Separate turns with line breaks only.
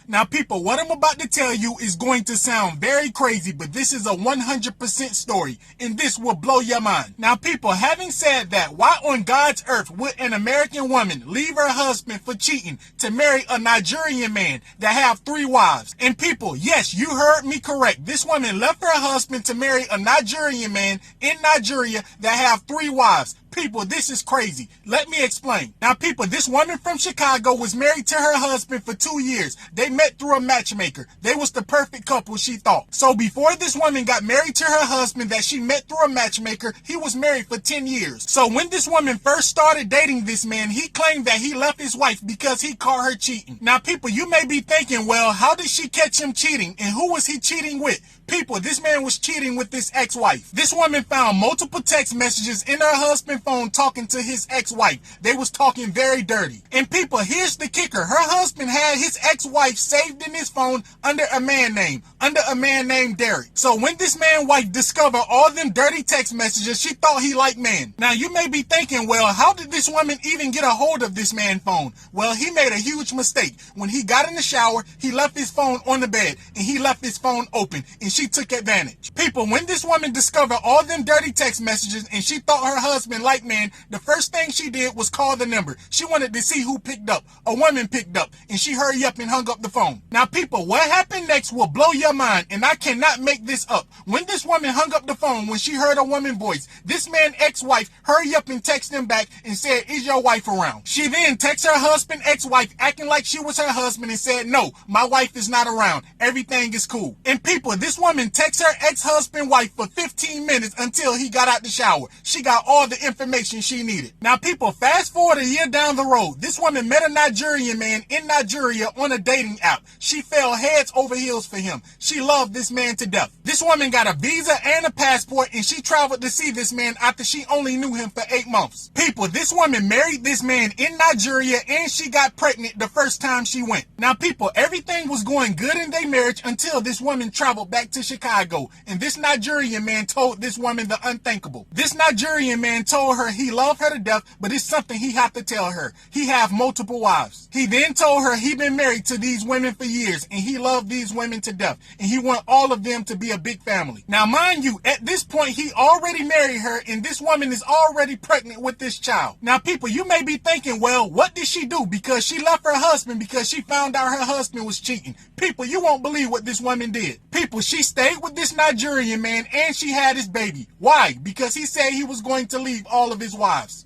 Now people, what I'm about to tell you is going to sound very crazy, but this is a 100% story, and this will blow your mind. Now people, having said that, why on God's earth would an American woman leave her husband for cheating to marry a Nigerian man that have 3 wives? And people, yes, you heard me correct. This woman left her husband to marry a Nigerian man in Nigeria that have 3 wives. People, this is crazy. Let me explain. Now people, this woman from Chicago was married to her husband for 2 years. They met through a matchmaker. They was the perfect couple, she thought. So before this woman got married to her husband that she met through a matchmaker, he was married for 10 years. So when this woman first started dating this man, he claimed that he left his wife because he caught her cheating. Now people, you may be thinking, well, how did she catch him cheating and who was he cheating with? People, this man was cheating with his ex-wife. This woman found multiple text messages in her husband's phone talking to his ex-wife. They was talking very dirty. And people, here's the kicker. Her husband had his ex-wife saved in his phone under a man named Derek. So when this man's wife discovered all them dirty text messages, she thought he liked man. Now you may be thinking, well, how did this woman even get a hold of this man's phone? Well, he made a huge mistake. When he got in the shower, he left his phone on the bed and he left his phone open, and she took advantage. People, when this woman discovered all them dirty text messages and she thought her husband liked man, the first thing she did was call the number. She wanted to see who picked up. A woman picked up, and she hurried up and hung up the phone. Now people, what happened next will blow your mind, and I cannot make this up. When this woman hung up the phone, when she heard a woman's voice, this man's ex-wife hurried up and texted him back and said, "Is your wife around?" She then texted her husband ex-wife acting like she was her husband and said, "No, my wife is not around. Everything is cool." And people, this woman texted her ex-husband wife for 15 minutes until he got out the shower. She got all the information she needed. Now people, fast forward a year down the road. This woman met a Nigerian man in Nigeria on a dating app. She fell heads over heels for him. She loved this man to death. This woman got a visa and a passport, and she traveled to see this man after she only knew him for 8 months. People, this woman married this man in Nigeria, and she got pregnant the first time she went. Now people, everything was going good in their marriage until this woman traveled back to Chicago, and this Nigerian man told this woman the unthinkable. This Nigerian man told her he loved her to death, but it's something he had to tell her. He have multiple wives. He then told her he been married to these women for years, and he loved these women to death, and he want all of them to be a big family. Now mind you, at this point he already married her, and this woman is already pregnant with this child. Now people, you may be thinking, well, what did she do? Because she left her husband because she found out her husband was cheating. People, you won't believe what this woman did. People, she stayed with this Nigerian man and she had his baby. Why? Because he said he was going to leave all of his wives.